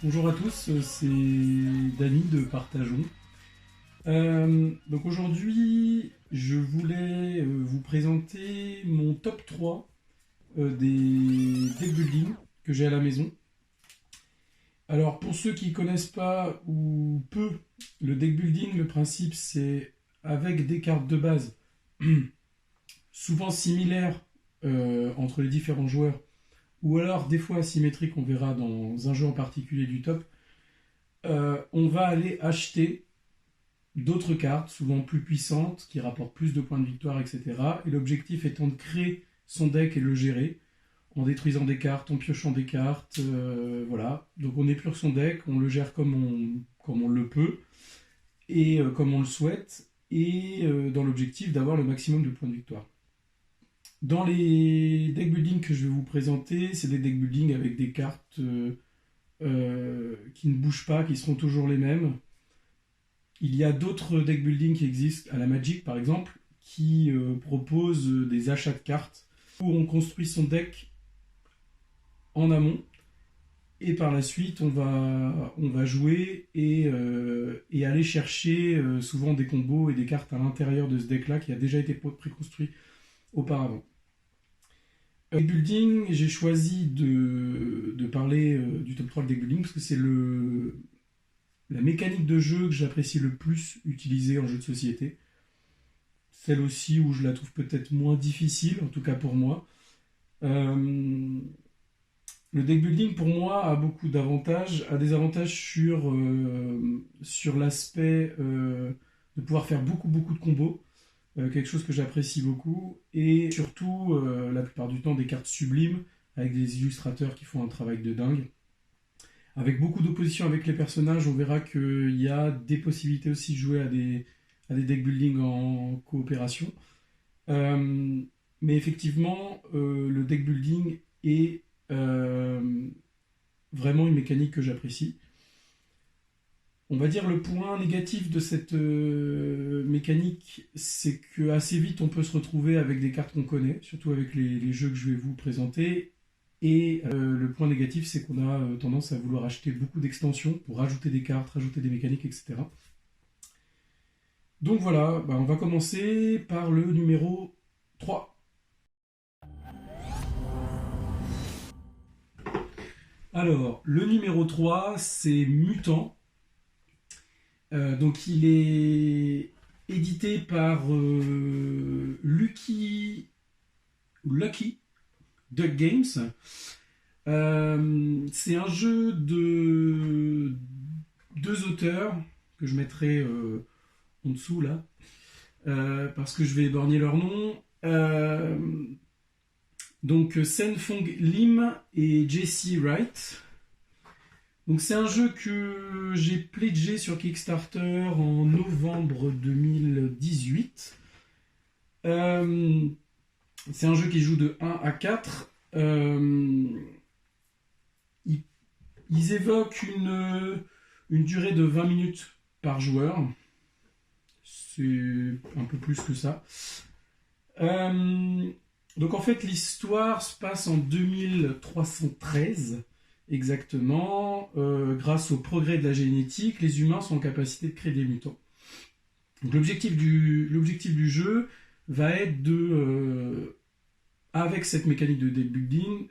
Bonjour à tous, c'est Dany de Partageons. Donc aujourd'hui, je voulais vous présenter mon top 3 des deck building que j'ai à la maison. Alors pour ceux qui ne connaissent pas ou peu le deck building, le principe c'est avec des cartes de base souvent similaires entre les différents joueurs, ou alors des fois asymétriques, on verra dans un jeu en particulier du top, on va aller acheter d'autres cartes, souvent plus puissantes, qui rapportent plus de points de victoire, etc. Et l'objectif étant de créer son deck et le gérer, en détruisant des cartes, en piochant des cartes, voilà. Donc on épure son deck, on le gère comme on le peut, et comme on le souhaite, et dans l'objectif d'avoir le maximum de points de victoire. Dans les deck building que je vais vous présenter, c'est des deck building avec des cartes qui ne bougent pas, qui seront toujours les mêmes. Il y a d'autres deck building qui existent, à la Magic par exemple, qui proposent des achats de cartes où on construit son deck en amont et par la suite on va jouer et aller chercher souvent des combos et des cartes à l'intérieur de ce deck là qui a déjà été préconstruit auparavant. Deck building, j'ai choisi de parler du top 3 de deck building parce que c'est la mécanique de jeu que j'apprécie le plus utiliser en jeu de société. Celle aussi où je la trouve peut-être moins difficile, en tout cas pour moi. Le deck building pour moi a beaucoup d'avantages, a des avantages sur l'aspect de pouvoir faire beaucoup de combos. Quelque chose que j'apprécie beaucoup, et surtout la plupart du temps des cartes sublimes avec des illustrateurs qui font un travail de dingue. Avec beaucoup d'opposition avec les personnages, on verra qu'il y a des possibilités aussi de jouer à des deck building en coopération. Mais effectivement, le deck building est vraiment une mécanique que j'apprécie. On va dire le point négatif de cette mécanique, c'est que assez vite on peut se retrouver avec des cartes qu'on connaît, surtout avec les jeux que je vais vous présenter. Et le point négatif, c'est qu'on a tendance à vouloir acheter beaucoup d'extensions pour rajouter des cartes, rajouter des mécaniques, etc. Donc voilà, on va commencer par le numéro 3. Alors, le numéro 3, c'est Mutant. Donc il est édité par Lucky Duck Games. C'est un jeu de deux auteurs que je mettrai en dessous là, parce que je vais éborgner leur nom. Donc Sen Fong Lim et Jesse Wright. Donc c'est un jeu que j'ai pledgé sur Kickstarter en novembre 2018. C'est un jeu qui joue de 1 à 4. Ils évoquent une durée de 20 minutes par joueur. C'est un peu plus que ça. Donc en fait l'histoire se passe en 2313. Exactement, grâce au progrès de la génétique, les humains sont en capacité de créer des mutants. Donc l'objectif du jeu va être avec cette mécanique de deck building,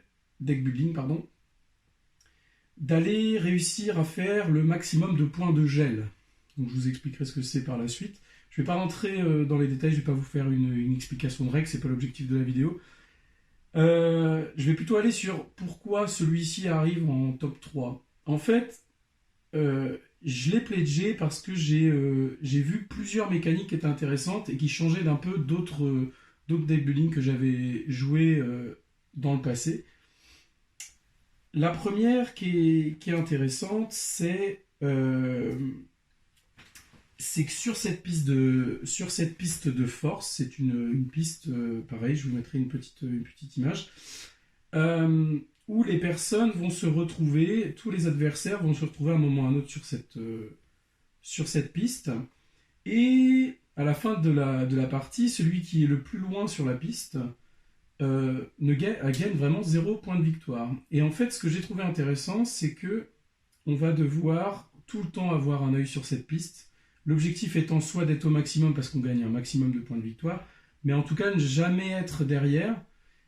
d'aller réussir à faire le maximum de points de gel. Donc je vous expliquerai ce que c'est par la suite. Je ne vais pas rentrer dans les détails, je ne vais pas vous faire une explication de règles, ce n'est pas l'objectif de la vidéo. Je vais plutôt aller sur pourquoi celui-ci arrive en top 3. En fait, je l'ai pledgé parce que j'ai vu plusieurs mécaniques qui étaient intéressantes et qui changeaient d'un peu d'autres deck building que j'avais joué dans le passé. La première qui est intéressante, c'est que sur cette piste de force, c'est une piste, pareil, je vous mettrai une petite image, où les personnes vont se retrouver, tous les adversaires vont se retrouver à un moment ou à un autre sur cette piste, et à la fin de la partie, celui qui est le plus loin sur la piste gagne vraiment 0 point de victoire. Et en fait, ce que j'ai trouvé intéressant, c'est que on va devoir tout le temps avoir un œil sur cette piste. L'objectif étant soit d'être au maximum parce qu'on gagne un maximum de points de victoire, mais en tout cas ne jamais être derrière.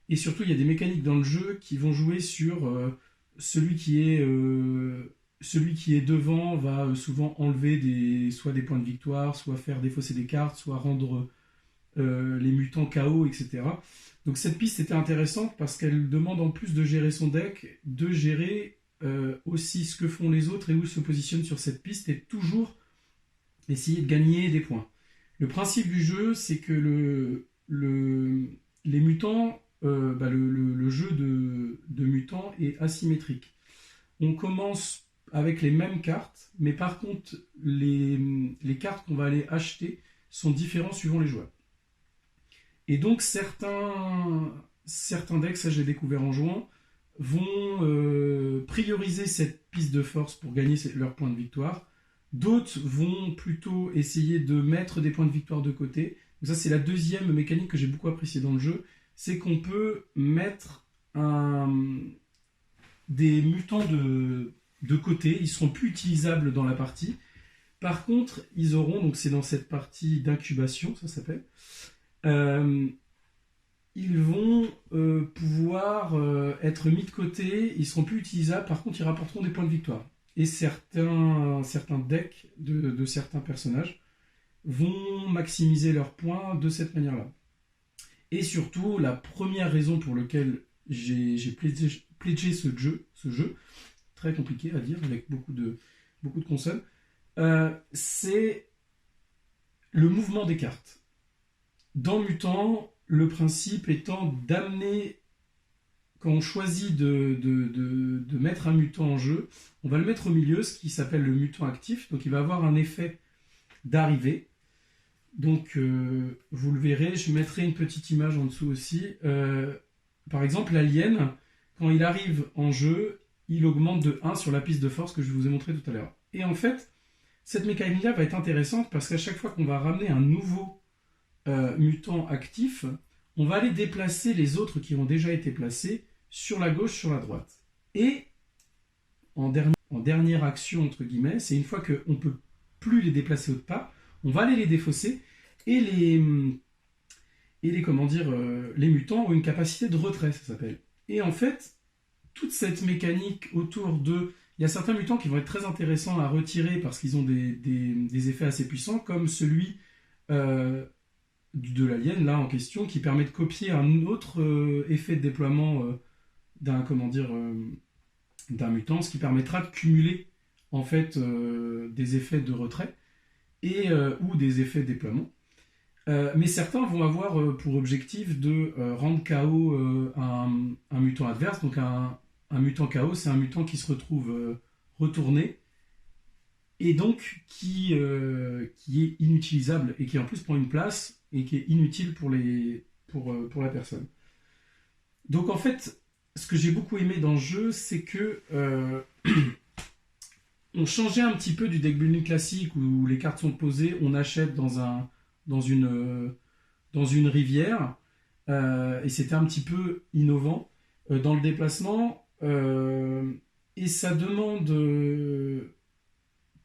Et surtout, il y a des mécaniques dans le jeu qui vont jouer sur celui qui est devant va souvent enlever soit des points de victoire, soit faire défausser des cartes, soit rendre les mutants KO, etc. Donc cette piste était intéressante parce qu'elle demande en plus de gérer son deck, de gérer aussi ce que font les autres et où ils se positionnent sur cette piste et toujours essayer de gagner des points. Le principe du jeu, c'est que les mutants, le jeu de mutants est asymétrique. On commence avec les mêmes cartes, mais par contre, les cartes qu'on va aller acheter sont différentes suivant les joueurs. Et donc, certains decks, ça j'ai découvert en jouant, vont prioriser cette piste de force pour gagner leurs points de victoire. D'autres vont plutôt essayer de mettre des points de victoire de côté. Donc ça, c'est la deuxième mécanique que j'ai beaucoup appréciée dans le jeu. C'est qu'on peut mettre des mutants de côté. Ils seront plus utilisables dans la partie. Par contre, ils auront, donc c'est dans cette partie d'incubation, ça s'appelle, ils vont pouvoir être mis de côté, ils seront plus utilisables, par contre ils rapporteront des points de victoire. Et certains decks de certains personnages vont maximiser leurs points de cette manière-là. Et surtout, la première raison pour laquelle j'ai pledgé ce jeu, très compliqué à dire, avec beaucoup de consonnes, c'est le mouvement des cartes. Dans Mutant, le principe étant d'amener, quand on choisit de mettre un mutant en jeu, on va le mettre au milieu, ce qui s'appelle le mutant actif, donc il va avoir un effet d'arrivée. Donc vous le verrez, je mettrai une petite image en dessous aussi. Par exemple, l'alien, quand il arrive en jeu, il augmente de 1 sur la piste de force que je vous ai montré tout à l'heure. Et en fait, cette mécanique-là va être intéressante parce qu'à chaque fois qu'on va ramener un nouveau mutant actif, on va aller déplacer les autres qui ont déjà été placés sur la gauche, sur la droite. Et en dernière action, entre guillemets, c'est une fois qu'on ne peut plus les déplacer autre part, on va aller les défausser et les mutants ont une capacité de retrait, ça s'appelle. Et en fait, toute cette mécanique autour de... Il y a certains mutants qui vont être très intéressants à retirer parce qu'ils ont des effets assez puissants, comme celui de l'alien, là, en question, qui permet de copier un autre effet de déploiement d'un mutant, ce qui permettra de cumuler, en fait, des effets de retrait ou des effets de déploiement. Mais certains vont avoir pour objectif de rendre KO un mutant adverse. Donc un mutant KO, c'est un mutant qui se retrouve retourné et donc qui est inutilisable et qui en plus prend une place et qui est inutile pour la personne. Donc en fait, ce que j'ai beaucoup aimé dans le jeu, c'est que on changeait un petit peu du deck building classique où les cartes sont posées, on achète dans une rivière, et c'était un petit peu innovant dans le déplacement, et ça demande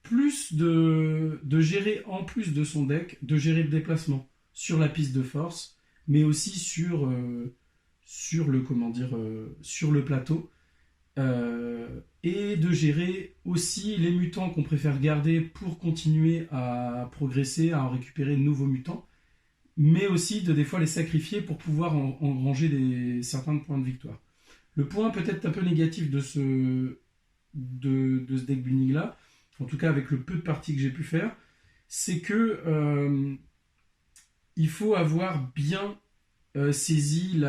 plus de gérer, en plus de son deck, de gérer le déplacement sur la piste de force, mais aussi sur le plateau, et de gérer aussi les mutants qu'on préfère garder pour continuer à progresser, à en récupérer de nouveaux mutants, mais aussi des fois les sacrifier pour pouvoir engranger certains points de victoire. Le point peut-être un peu négatif de ce deck building là, en tout cas avec le peu de parties que j'ai pu faire, c'est que il faut avoir bien saisi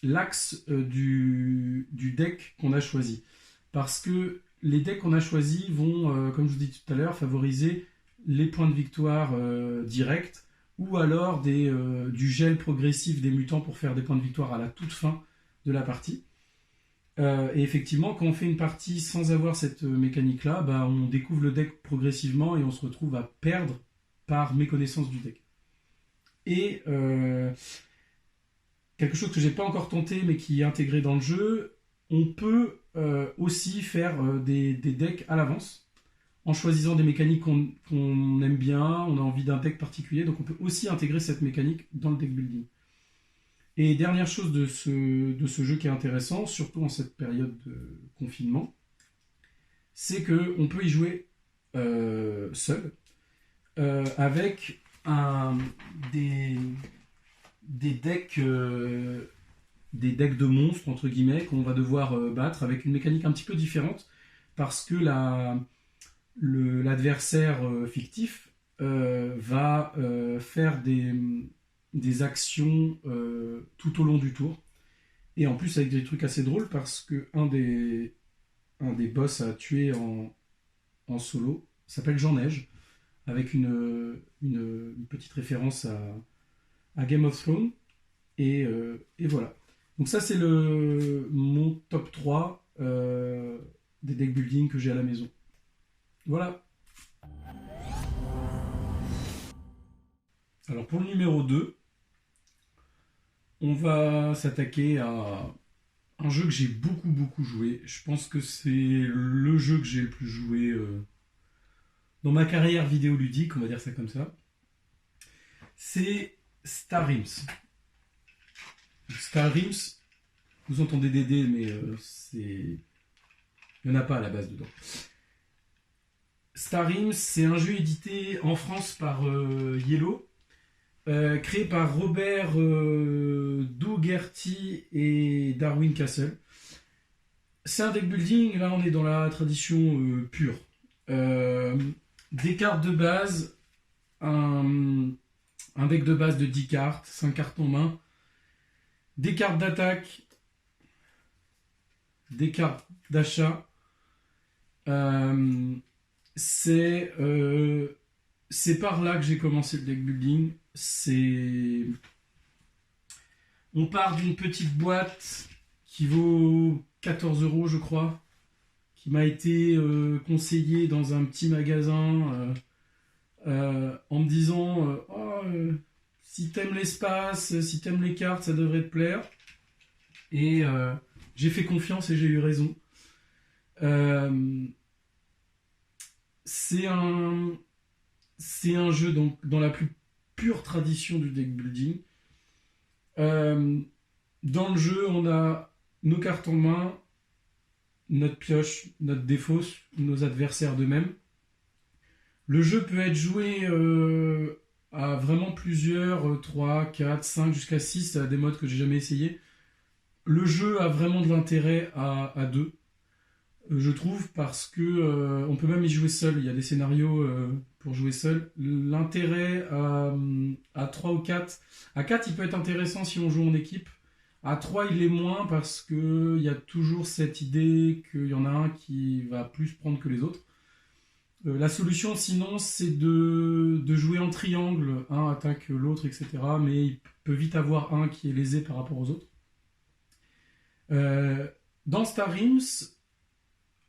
l'axe du deck qu'on a choisi. Parce que les decks qu'on a choisis vont, comme je vous dis tout à l'heure, favoriser les points de victoire directs, ou alors du gel progressif des mutants pour faire des points de victoire à la toute fin de la partie. Et effectivement, quand on fait une partie sans avoir cette mécanique-là, on découvre le deck progressivement et on se retrouve à perdre par méconnaissance du deck. Et quelque chose que j'ai pas encore tenté mais qui est intégré dans le jeu, on peut aussi faire des decks à l'avance en choisissant des mécaniques qu'on aime bien, on a envie d'un deck particulier, donc on peut aussi intégrer cette mécanique dans le deck building. Et dernière chose de ce jeu qui est intéressant, surtout en cette période de confinement, c'est qu'on peut y jouer seul, avec des decks de monstres, entre guillemets, qu'on va devoir battre avec une mécanique un petit peu différente, parce que l'adversaire fictif va faire des actions tout au long du tour. Et en plus avec des trucs assez drôles, parce que un des boss à tuer en solo s'appelle Jean Neige, avec une petite référence à Game of Thrones. Et voilà. Donc ça, c'est mon top 3 des deck building que j'ai à la maison. Voilà. Alors pour le numéro 2, on va s'attaquer à un jeu que j'ai beaucoup joué. Je pense que c'est le jeu que j'ai le plus joué dans ma carrière vidéoludique, on va dire ça comme ça. C'est Star Realms. Star Realms, vous entendez des dés, mais il n'y en a pas à la base dedans. Star Realms, c'est un jeu édité en France par Yellow, créé par Robert Dougherty et Darwin Castle. C'est un deck building, là on est dans la tradition pure. Des cartes de base, un deck de base de 10 cartes, 5 cartes en main, des cartes d'attaque, des cartes d'achat. C'est par là que j'ai commencé le deck building. On part d'une petite boîte qui vaut 14 € je crois, qui m'a été conseillée dans un petit magasin en me disant si t'aimes l'espace, si t'aimes les cartes, ça devrait te plaire. Et j'ai fait confiance et j'ai eu raison. C'est un jeu dans la plus pure tradition du deck building. Dans le jeu, on a nos cartes en main, notre pioche, notre défausse, nos adversaires d'eux-mêmes. Le jeu peut être joué à vraiment plusieurs, 3, 4, 5, jusqu'à 6, à des modes que j'ai jamais essayé. Le jeu a vraiment de l'intérêt à 2, je trouve, parce que on peut même y jouer seul. Il y a des scénarios pour jouer seul. L'intérêt à 3 ou 4, à 4 il peut être intéressant si on joue en équipe. À 3 il l'est moins, parce qu'il y a toujours cette idée qu'il y en a un qui va plus prendre que les autres. La solution sinon c'est de jouer en triangle, un attaque l'autre, etc. Mais il peut vite avoir un qui est lésé par rapport aux autres. Dans Star Realms,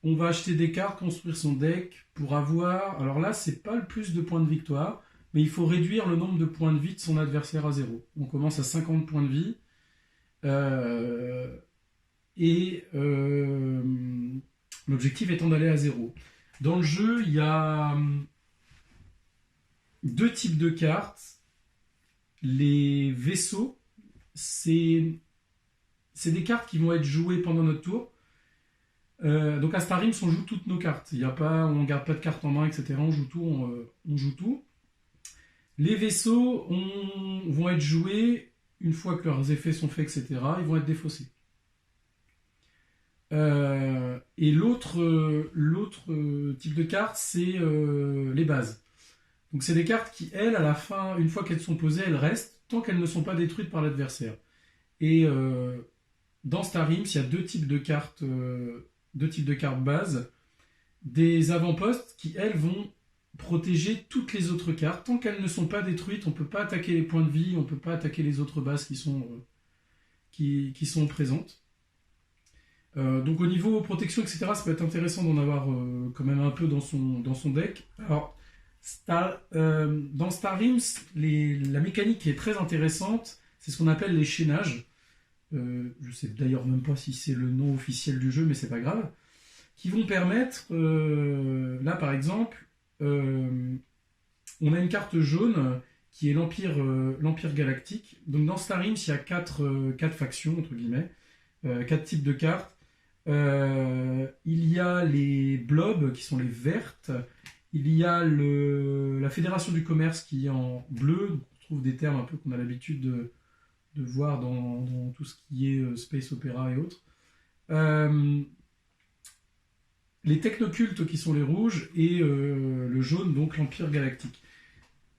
on va acheter des cartes, construire son deck pour avoir... Alors là, c'est pas le plus de points de victoire, mais il faut réduire le nombre de points de vie de son adversaire à 0. On commence à 50 points de vie. L'objectif étant d'aller à 0. Dans le jeu, il y a 2 types de cartes. Les vaisseaux, c'est des cartes qui vont être jouées pendant notre tour. Donc à Star Realms, on joue toutes nos cartes. On ne garde pas de cartes en main, etc. On joue tout. Les vaisseaux vont être joués une fois que leurs effets sont faits, etc. Ils vont être défaussés. Et l'autre type de carte, c'est les bases. Donc c'est des cartes qui, elles, à la fin, une fois qu'elles sont posées, elles restent tant qu'elles ne sont pas détruites par l'adversaire. Et dans Star Realms, il y a 2 types de cartes bases. Des avant-postes qui, elles, vont protéger toutes les autres cartes. Tant qu'elles ne sont pas détruites, on ne peut pas attaquer les points de vie, on ne peut pas attaquer les autres bases qui sont présentes. Donc au niveau protection, etc., ça peut être intéressant d'en avoir quand même un peu dans son deck. Alors, dans Star Realms, la mécanique qui est très intéressante, c'est ce qu'on appelle les chaînages. je sais d'ailleurs même pas si c'est le nom officiel du jeu, mais c'est pas grave, qui vont permettre, là par exemple, on a une carte jaune qui est l'Empire Galactique. Donc dans Star Realms, il y a quatre factions, entre guillemets, quatre types de cartes. Il y a les blobs, qui sont les vertes. Il y a la Fédération du Commerce, qui est en bleu. Donc on trouve des termes un peu qu'on a l'habitude de voir dans tout ce qui est space opéra et autres. Les technocultes, qui sont les rouges, et le jaune, donc l'Empire Galactique.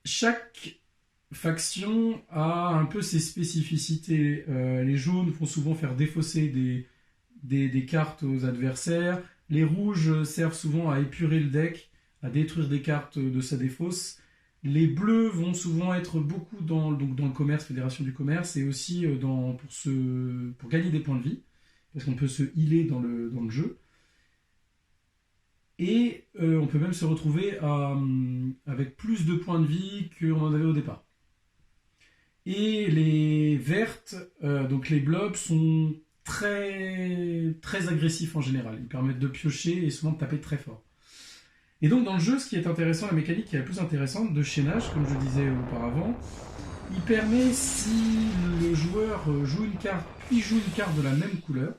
Chaque faction a un peu ses spécificités. Les jaunes vont souvent faire défausser des cartes aux adversaires. Les rouges servent souvent à épurer le deck, à détruire des cartes de sa défausse. Les bleus vont souvent être beaucoup dans le commerce, Fédération du Commerce, et aussi pour gagner des points de vie, parce qu'on peut se healer dans le jeu. Et on peut même se retrouver avec plus de points de vie qu'on en avait au départ. Et les vertes, donc les blobs, sont très, très agressifs en général. Ils permettent de piocher et souvent de taper très fort. Et donc dans le jeu, ce qui est intéressant, la mécanique qui est la plus intéressante de chaînage, comme je disais auparavant, il permet, si le joueur joue une carte, puis joue une carte de la même couleur,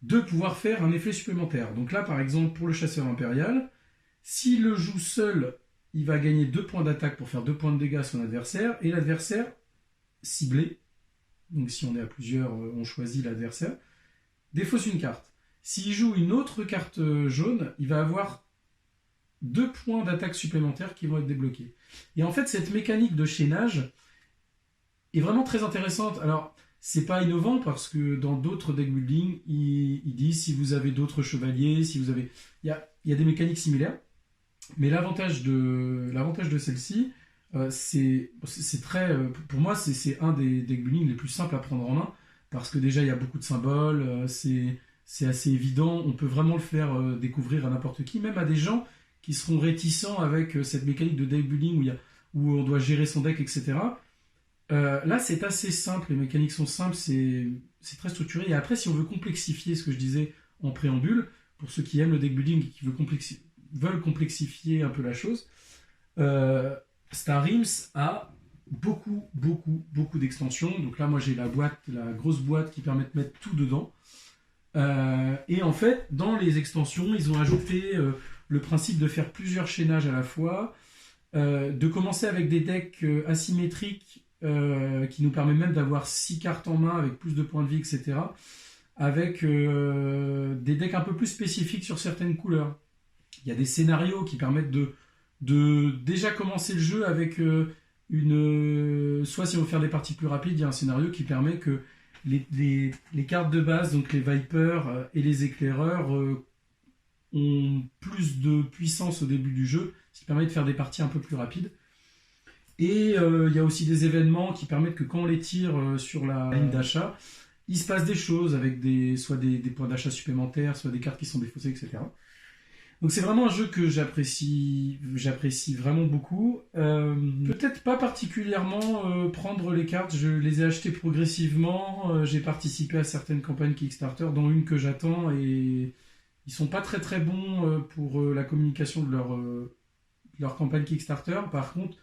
de pouvoir faire un effet supplémentaire. Donc là, par exemple, pour le chasseur impérial, s'il le joue seul, il va gagner 2 points d'attaque pour faire 2 points de dégâts à son adversaire, et l'adversaire ciblé, donc si on est à plusieurs, on choisit l'adversaire, défausse une carte. S'il joue une autre carte jaune, il va avoir 2 points d'attaque supplémentaires qui vont être débloqués. Et en fait, cette mécanique de chaînage est vraiment très intéressante. Alors, c'est pas innovant parce que dans d'autres deck building, ils disent si vous avez d'autres chevaliers, si vous avez... Il y a des mécaniques similaires, mais l'avantage de celle-ci, c'est très... pour moi, c'est un des deck building les plus simples à prendre en main, parce que déjà, il y a beaucoup de symboles, c'est assez évident, on peut vraiment le faire découvrir à n'importe qui, même à des gens qui seront réticents avec cette mécanique de deck building où on doit gérer son deck, etc. Là, c'est assez simple, les mécaniques sont simples, c'est très structuré. Et après, si on veut complexifier ce que je disais en préambule, pour ceux qui aiment le deck building et qui veulent complexifier un peu la chose, Star Realms a beaucoup d'extensions. Donc là, moi, j'ai la grosse boîte qui permet de mettre tout dedans. Et en fait, dans les extensions, ils ont ajouté le principe de faire plusieurs chaînages à la fois, de commencer avec des decks asymétriques, qui nous permet même d'avoir 6 cartes en main avec plus de points de vie, etc. Avec des decks un peu plus spécifiques sur certaines couleurs. Il y a des scénarios qui permettent de déjà commencer le jeu avec soit si on veut faire des parties plus rapides, il y a un scénario qui permet que les cartes de base, donc les Vipers et les éclaireurs, ont plus de puissance au début du jeu, ce qui permet de faire des parties un peu plus rapides. Et il y a aussi des événements qui permettent que quand on les tire sur la ligne d'achat, il se passe des choses avec soit des points d'achat supplémentaires, soit des cartes qui sont défaussées, etc. Donc c'est vraiment un jeu que j'apprécie vraiment beaucoup. Peut-être pas particulièrement prendre les cartes, je les ai achetées progressivement. J'ai participé à certaines campagnes Kickstarter, dont une que j'attends, et ils sont pas très très bons pour la communication de leur campagne Kickstarter. Par contre,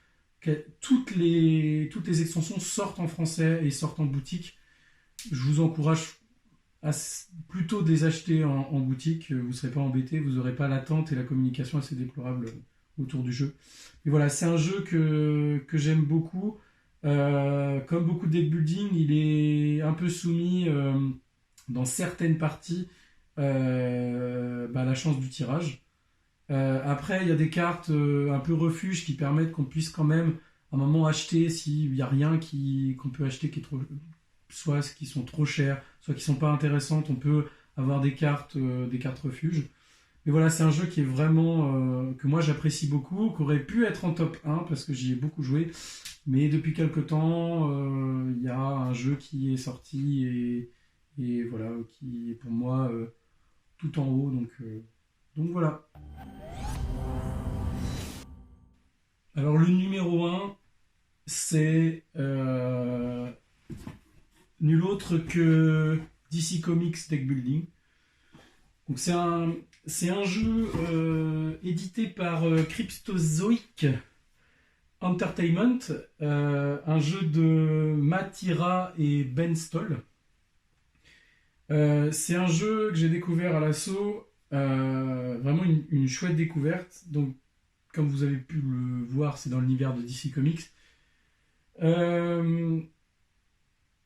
toutes les extensions sortent en français et sortent en boutique. Je vous encourage à plutôt de les acheter en boutique. Vous ne serez pas embêtés, vous n'aurez pas l'attente et la communication assez déplorable autour du jeu. Et voilà, c'est un jeu que j'aime beaucoup. Comme beaucoup de deck building, il est un peu soumis dans certaines parties à la chance du tirage. Après, il y a des cartes un peu refuge qui permettent qu'on puisse quand même à un moment acheter s'il n'y a rien qu'on peut acheter qui est trop, soit qui sont trop chères, soit qui sont pas intéressantes. On peut avoir des cartes refuge. Mais voilà, c'est un jeu qui est vraiment que moi j'apprécie beaucoup, qui aurait pu être en top 1 parce que j'y ai beaucoup joué. Mais depuis quelques temps, il y a un jeu qui est sorti et voilà, qui est pour moi tout en haut. Donc voilà. Alors le numéro 1, c'est nul autre que DC Comics Deck Building. Donc c'est un jeu édité par Cryptozoic Entertainment, un jeu de Matt Ira et Ben Stoll. C'est un jeu que j'ai découvert à l'assaut, vraiment une chouette découverte. Donc, comme vous avez pu le voir, c'est dans l'univers de DC Comics.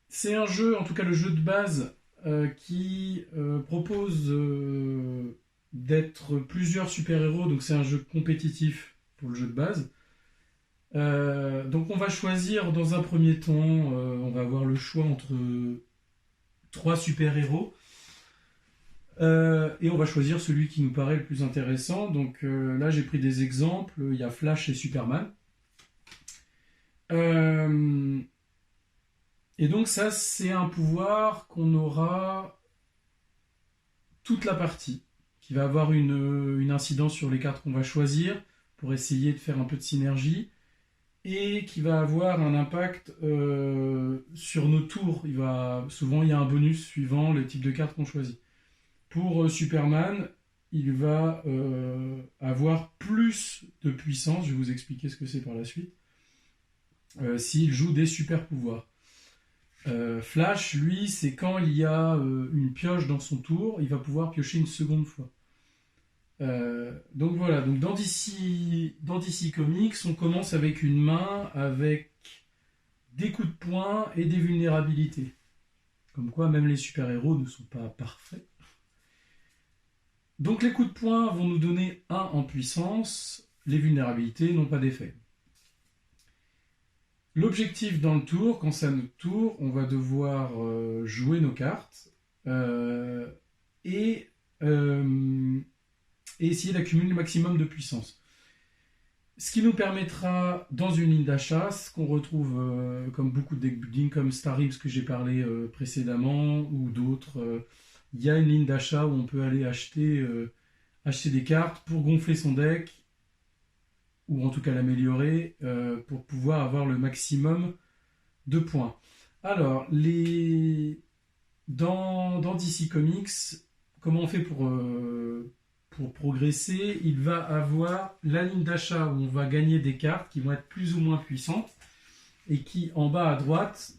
C'est un jeu, en tout cas le jeu de base, qui propose d'être plusieurs super-héros. Donc c'est un jeu compétitif pour le jeu de base. Donc on va choisir dans un premier temps, on va avoir le choix entre 3 super-héros. Et on va choisir celui qui nous paraît le plus intéressant. Donc là j'ai pris des exemples. Il y a Flash et Superman. Et donc ça c'est un pouvoir qu'on aura toute la partie, qui va avoir une incidence sur les cartes qu'on va choisir pour essayer de faire un peu de synergie, et qui va avoir un impact sur nos tours. Souvent il y a un bonus suivant le type de carte qu'on choisit. Pour Superman, il va avoir plus de puissance, je vais vous expliquer ce que c'est par la suite, s'il joue des super pouvoirs. Flash, lui, c'est quand il y a une pioche dans son tour, il va pouvoir piocher une seconde fois. Donc voilà, donc dans DC Comics, on commence avec une main avec des coups de poing et des vulnérabilités. Comme quoi, même les super-héros ne sont pas parfaits. Donc les coups de poing vont nous donner 1 en puissance, les vulnérabilités n'ont pas d'effet. L'objectif dans le tour, quand c'est à notre tour, on va devoir jouer nos cartes et essayer d'accumuler le maximum de puissance. Ce qui nous permettra, dans une ligne d'achat, ce qu'on retrouve comme beaucoup de deck building, comme Star Realms que j'ai parlé précédemment, ou d'autres, il y a une ligne d'achat où on peut aller acheter des cartes pour gonfler son deck, ou en tout cas l'améliorer, pour pouvoir avoir le maximum de points. Alors, dans DC Comics, comment on fait pour progresser? Il va avoir la ligne d'achat où on va gagner des cartes qui vont être plus ou moins puissantes, et qui, en bas à droite,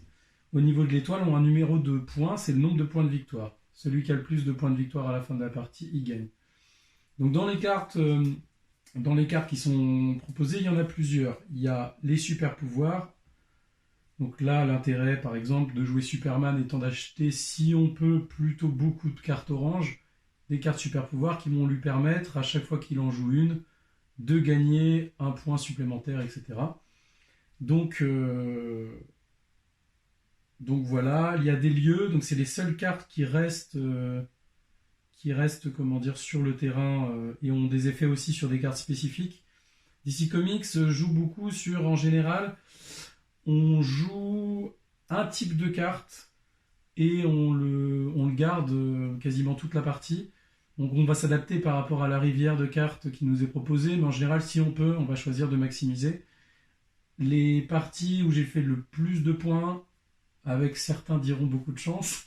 au niveau de l'étoile, ont un numéro de points, c'est le nombre de points de victoire. Celui qui a le plus de points de victoire à la fin de la partie, il gagne. Donc dans les cartes qui sont proposées, il y en a plusieurs. Il y a les super pouvoirs. Donc là, l'intérêt, par exemple, de jouer Superman étant d'acheter, si on peut, plutôt beaucoup de cartes oranges, des cartes super pouvoirs qui vont lui permettre, à chaque fois qu'il en joue une, de gagner un point supplémentaire, etc. Donc voilà, il y a des lieux, donc c'est les seules cartes qui restent sur le terrain et ont des effets aussi sur des cartes spécifiques. DC Comics joue beaucoup sur, en général, on joue un type de carte et on le garde quasiment toute la partie. Donc on va s'adapter par rapport à la rivière de cartes qui nous est proposée, mais en général, si on peut, on va choisir de maximiser. Les parties où j'ai fait le plus de points, avec certains diront beaucoup de chance,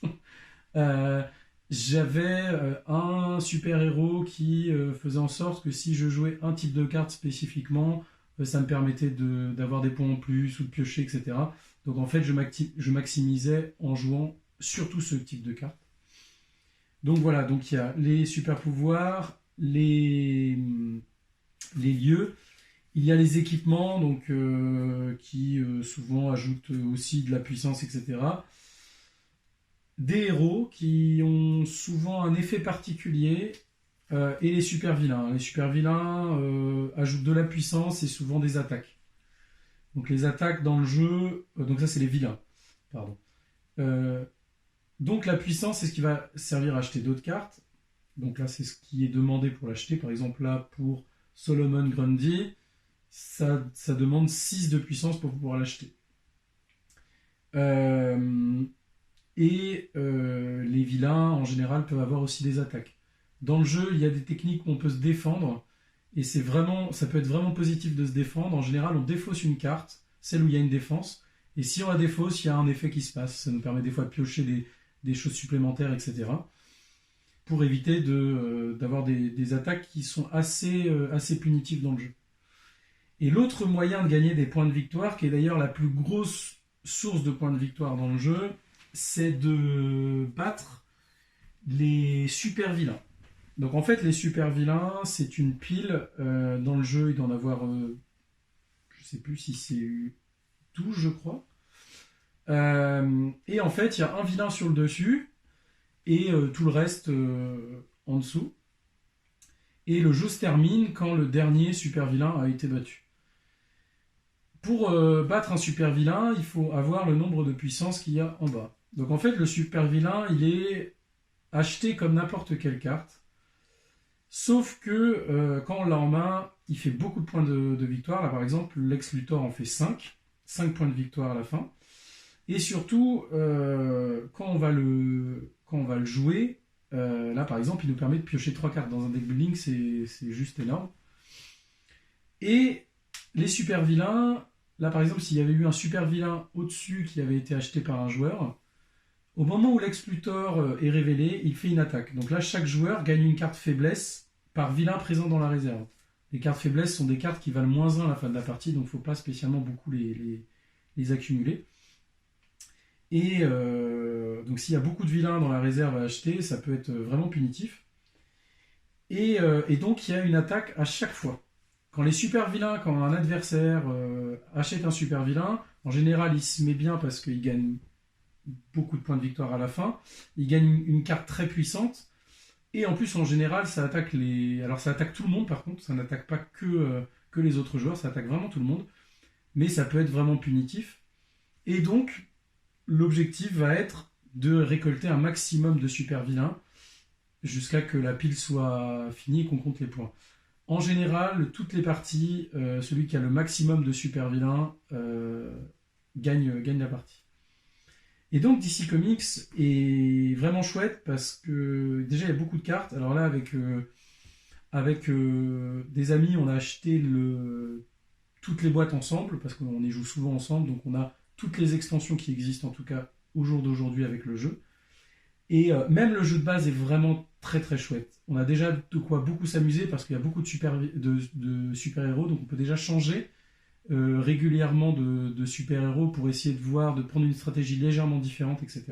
j'avais un super-héros qui faisait en sorte que si je jouais un type de carte spécifiquement, ça me permettait d'avoir des points en plus ou de piocher, etc. Donc en fait, je maximisais en jouant surtout ce type de carte. Donc voilà, donc il y a les super-pouvoirs, les lieux, il y a les équipements donc, qui souvent ajoutent aussi de la puissance, etc. Des héros qui ont souvent un effet particulier, et les super vilains. Les super vilains ajoutent de la puissance et souvent des attaques. Donc les attaques dans le jeu, donc ça c'est les vilains, pardon. Donc la puissance c'est ce qui va servir à acheter d'autres cartes. Donc là c'est ce qui est demandé pour l'acheter. Par exemple là pour Solomon Grundy, ça demande 6 de puissance pour pouvoir l'acheter. Et les vilains en général peuvent avoir aussi des attaques. Dans le jeu, il y a des techniques où on peut se défendre, et ça peut être vraiment positif de se défendre. En général, on défausse une carte, celle où il y a une défense, Et si on a des fausses, il y a un effet qui se passe. Ça nous permet des fois de piocher des choses supplémentaires, etc. Pour éviter d'avoir des attaques qui sont assez punitives dans le jeu. Et l'autre moyen de gagner des points de victoire, qui est d'ailleurs la plus grosse source de points de victoire dans le jeu, c'est de battre les super vilains. Donc en fait, les super vilains, c'est une pile. Dans le jeu, il doit en avoir, je sais plus si c'est 12, je crois. Et en fait, il y a un vilain sur le dessus et tout le reste en dessous. Et le jeu se termine quand le dernier super vilain a été battu. Pour battre un super vilain, il faut avoir le nombre de puissance qu'il y a en bas. Donc en fait, le super vilain, il est acheté comme n'importe quelle carte. Sauf que quand on l'a en main, il fait beaucoup de points de victoire. Là, par exemple, Lex Luthor en fait 5. 5 points de victoire à la fin. Et surtout, quand on va le jouer, là, par exemple, il nous permet de piocher 3 cartes dans un deck building. C'est juste énorme. Et les super vilains, là, par exemple, s'il y avait eu un super vilain au-dessus qui avait été acheté par un joueur, au moment où Lex Luthor est révélé, il fait une attaque. Donc là, chaque joueur gagne une carte faiblesse par vilain présent dans la réserve. Les cartes faiblesses sont des cartes qui valent -1 à la fin de la partie, donc il ne faut pas spécialement beaucoup les accumuler. Et donc s'il y a beaucoup de vilains dans la réserve à acheter, ça peut être vraiment punitif. Et donc il y a une attaque à chaque fois. Quand les super vilains, quand un adversaire achète un super vilain, en général il se met bien parce qu'il gagne beaucoup de points de victoire à la fin. Il gagne une carte très puissante. Et en plus, en général, ça attaque Alors, ça attaque tout le monde, par contre. Ça n'attaque pas que les autres joueurs. Ça attaque vraiment tout le monde. Mais ça peut être vraiment punitif. Et donc, l'objectif va être de récolter un maximum de super vilains jusqu'à que la pile soit finie et qu'on compte les points. En général, toutes les parties, celui qui a le maximum de super vilains gagne la partie. Et donc DC Comics est vraiment chouette parce que déjà il y a beaucoup de cartes. Alors là avec des amis on a acheté toutes les boîtes ensemble parce qu'on y joue souvent ensemble. Donc on a toutes les extensions qui existent en tout cas au jour d'aujourd'hui avec le jeu. Et même le jeu de base est vraiment très très chouette. On a déjà de quoi beaucoup s'amuser parce qu'il y a beaucoup de super-héros. Donc on peut déjà changer régulièrement de super-héros pour essayer de prendre une stratégie légèrement différente, etc.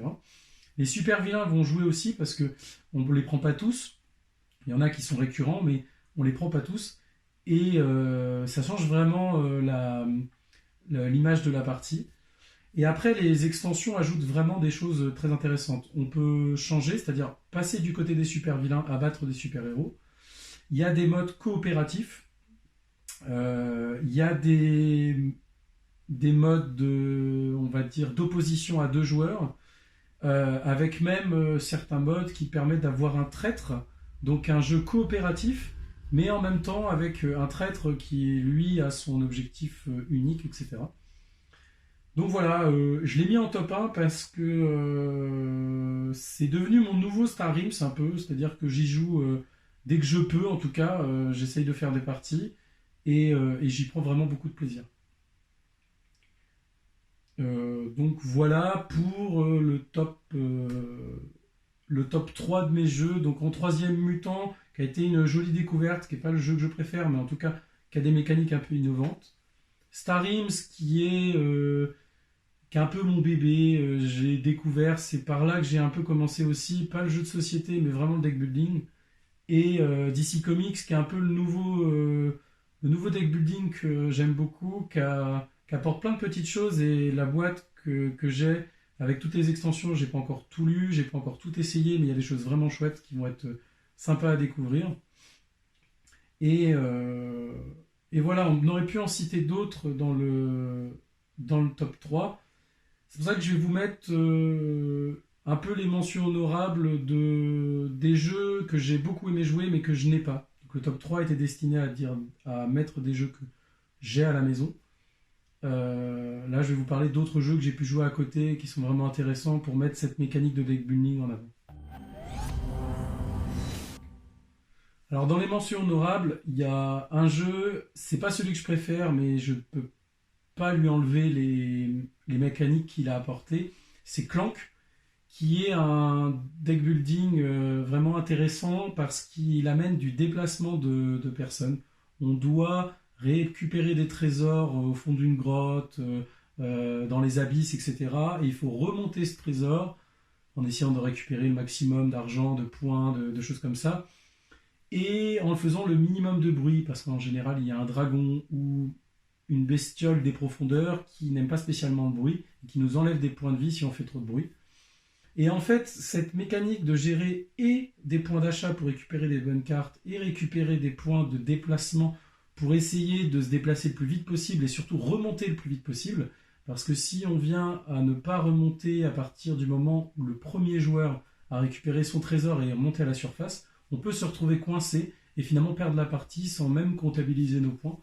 Les super-vilains vont jouer aussi parce que on ne les prend pas tous. Il y en a qui sont récurrents, mais on ne les prend pas tous. Et ça change vraiment l'image de la partie. Et après, les extensions ajoutent vraiment des choses très intéressantes. On peut changer, c'est-à-dire passer du côté des super-vilains à battre des super-héros. Il y a des modes coopératifs. Il y a des modes on va dire, d'opposition à 2 joueurs, avec même certains modes qui permettent d'avoir un traître, donc un jeu coopératif, mais en même temps avec un traître qui, lui, a son objectif unique, etc. Donc voilà, je l'ai mis en top 1 parce que c'est devenu mon nouveau Star Realms un peu, c'est-à-dire que j'y joue dès que je peux, en tout cas, j'essaye de faire des parties. Et j'y prends vraiment beaucoup de plaisir. Donc voilà pour le top 3 de mes jeux. Donc en 3e Mutant, qui a été une jolie découverte, qui n'est pas le jeu que je préfère, mais en tout cas qui a des mécaniques un peu innovantes. Star Realms qui est un peu mon bébé, j'ai découvert, c'est par là que j'ai un peu commencé aussi, pas le jeu de société, mais vraiment le deck building. Et DC Comics qui est un peu le nouveau deck building que j'aime beaucoup, qui apporte plein de petites choses, et la boîte que j'ai, avec toutes les extensions, j'ai pas encore tout lu, j'ai pas encore tout essayé, mais il y a des choses vraiment chouettes qui vont être sympas à découvrir. Et voilà, on aurait pu en citer d'autres dans le top 3. C'est pour ça que je vais vous mettre un peu les mentions honorables des jeux que j'ai beaucoup aimé jouer, mais que je n'ai pas. Le top 3 était destiné à mettre des jeux que j'ai à la maison. Là, je vais vous parler d'autres jeux que j'ai pu jouer à côté qui sont vraiment intéressants pour mettre cette mécanique de deck building en avant. Alors, dans les mentions honorables, il y a un jeu, c'est pas celui que je préfère, mais je peux pas lui enlever les mécaniques qu'il a apportées, c'est Clank, qui est un deck building vraiment intéressant parce qu'il amène du déplacement de personnes. On doit récupérer des trésors au fond d'une grotte, dans les abysses, etc. Et il faut remonter ce trésor en essayant de récupérer le maximum d'argent, de points, de choses comme ça. Et en faisant le minimum de bruit, parce qu'en général, il y a un dragon ou une bestiole des profondeurs qui n'aime pas spécialement le bruit, et qui nous enlève des points de vie si on fait trop de bruit. Et en fait, cette mécanique de gérer et des points d'achat pour récupérer des bonnes cartes et récupérer des points de déplacement pour essayer de se déplacer le plus vite possible et surtout remonter le plus vite possible, parce que si on vient à ne pas remonter à partir du moment où le premier joueur a récupéré son trésor et est remonté à la surface, on peut se retrouver coincé et finalement perdre la partie sans même comptabiliser nos points.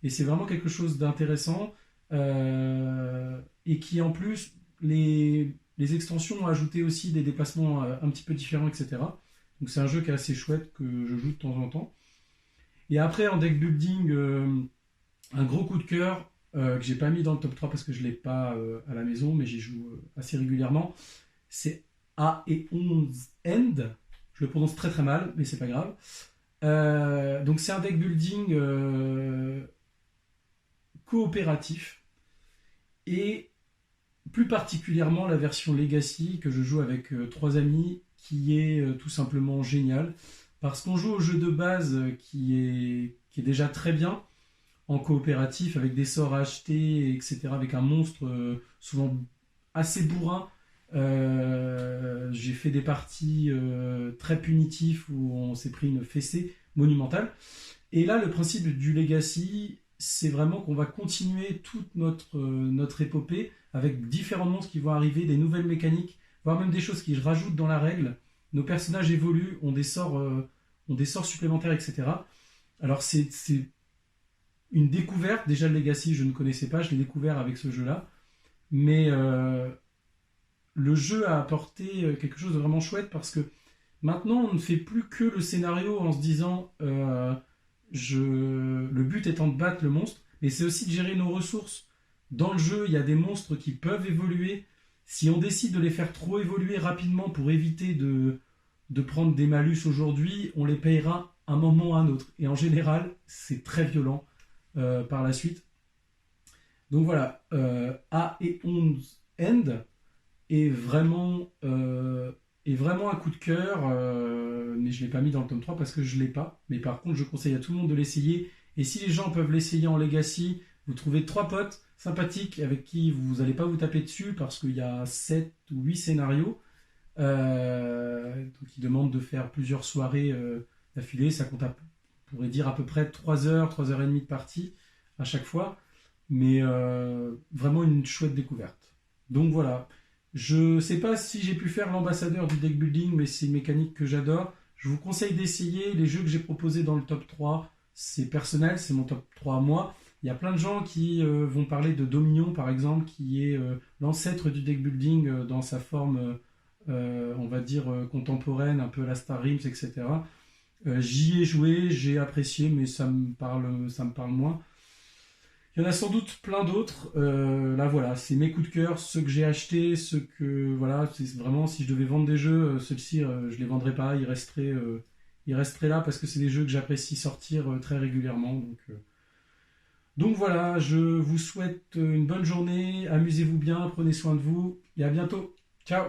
Et c'est vraiment quelque chose d'intéressant et qui en plus, les extensions ont ajouté aussi des déplacements un petit peu différents, etc. Donc c'est un jeu qui est assez chouette que je joue de temps en temps. Et après en deck building, un gros coup de cœur que j'ai pas mis dans le top 3 parce que je l'ai pas à la maison, mais j'y joue assez régulièrement. C'est A&11 End. Je le prononce très très mal, mais c'est pas grave. Donc c'est un deck building coopératif et plus particulièrement la version Legacy que je joue avec 3 amis qui est tout simplement génial parce qu'on joue au jeu de base qui est déjà très bien en coopératif avec des sorts à acheter, etc. avec un monstre souvent assez bourrin. J'ai fait des parties très punitives où on s'est pris une fessée monumentale. Et là, le principe du Legacy, c'est vraiment qu'on va continuer toute notre épopée avec différents monstres qui vont arriver, des nouvelles mécaniques, voire même des choses qui rajoutent dans la règle. Nos personnages évoluent, ont des sorts supplémentaires, etc. Alors c'est une découverte. Déjà, le Legacy, je ne connaissais pas, je l'ai découvert avec ce jeu-là. Mais le jeu a apporté quelque chose de vraiment chouette parce que maintenant, on ne fait plus que le scénario en se disant le but étant de battre le monstre, mais c'est aussi de gérer nos ressources. Dans le jeu, il y a des monstres qui peuvent évoluer. Si on décide de les faire trop évoluer rapidement pour éviter de prendre des malus aujourd'hui, on les payera un moment ou un autre. Et en général, c'est très violent par la suite. Donc voilà, A&11 End est vraiment un coup de cœur, mais je ne l'ai pas mis dans le tome 3 parce que je ne l'ai pas. Mais par contre, je conseille à tout le monde de l'essayer. Et si les gens peuvent l'essayer en Legacy, vous trouvez 3 potes sympathiques avec qui vous n'allez pas vous taper dessus parce qu'il y a 7 ou 8 scénarios. Donc ils demandent de faire plusieurs soirées d'affilée. Ça compte, on pourrait dire, à peu près 3 heures, 3 heures et demie de partie à chaque fois. Mais vraiment une chouette découverte. Donc voilà. Je sais pas si j'ai pu faire l'ambassadeur du deck building, mais c'est une mécanique que j'adore. Je vous conseille d'essayer les jeux que j'ai proposés dans le top 3. C'est personnel, c'est mon top 3 à moi. Il y a plein de gens qui vont parler de Dominion, par exemple, qui est l'ancêtre du deck building dans sa forme, on va dire, contemporaine, un peu à la Star Realms, etc. J'y ai joué, j'ai apprécié, mais ça me parle moins. Il y en a sans doute plein d'autres. Là, voilà, c'est mes coups de cœur, ceux que j'ai achetés, ceux que... Voilà, c'est vraiment, si je devais vendre des jeux, ceux-ci, je les vendrais pas, ils resteraient là parce que c'est des jeux que j'apprécie sortir très régulièrement. Donc voilà, je vous souhaite une bonne journée, amusez-vous bien, prenez soin de vous et à bientôt. Ciao!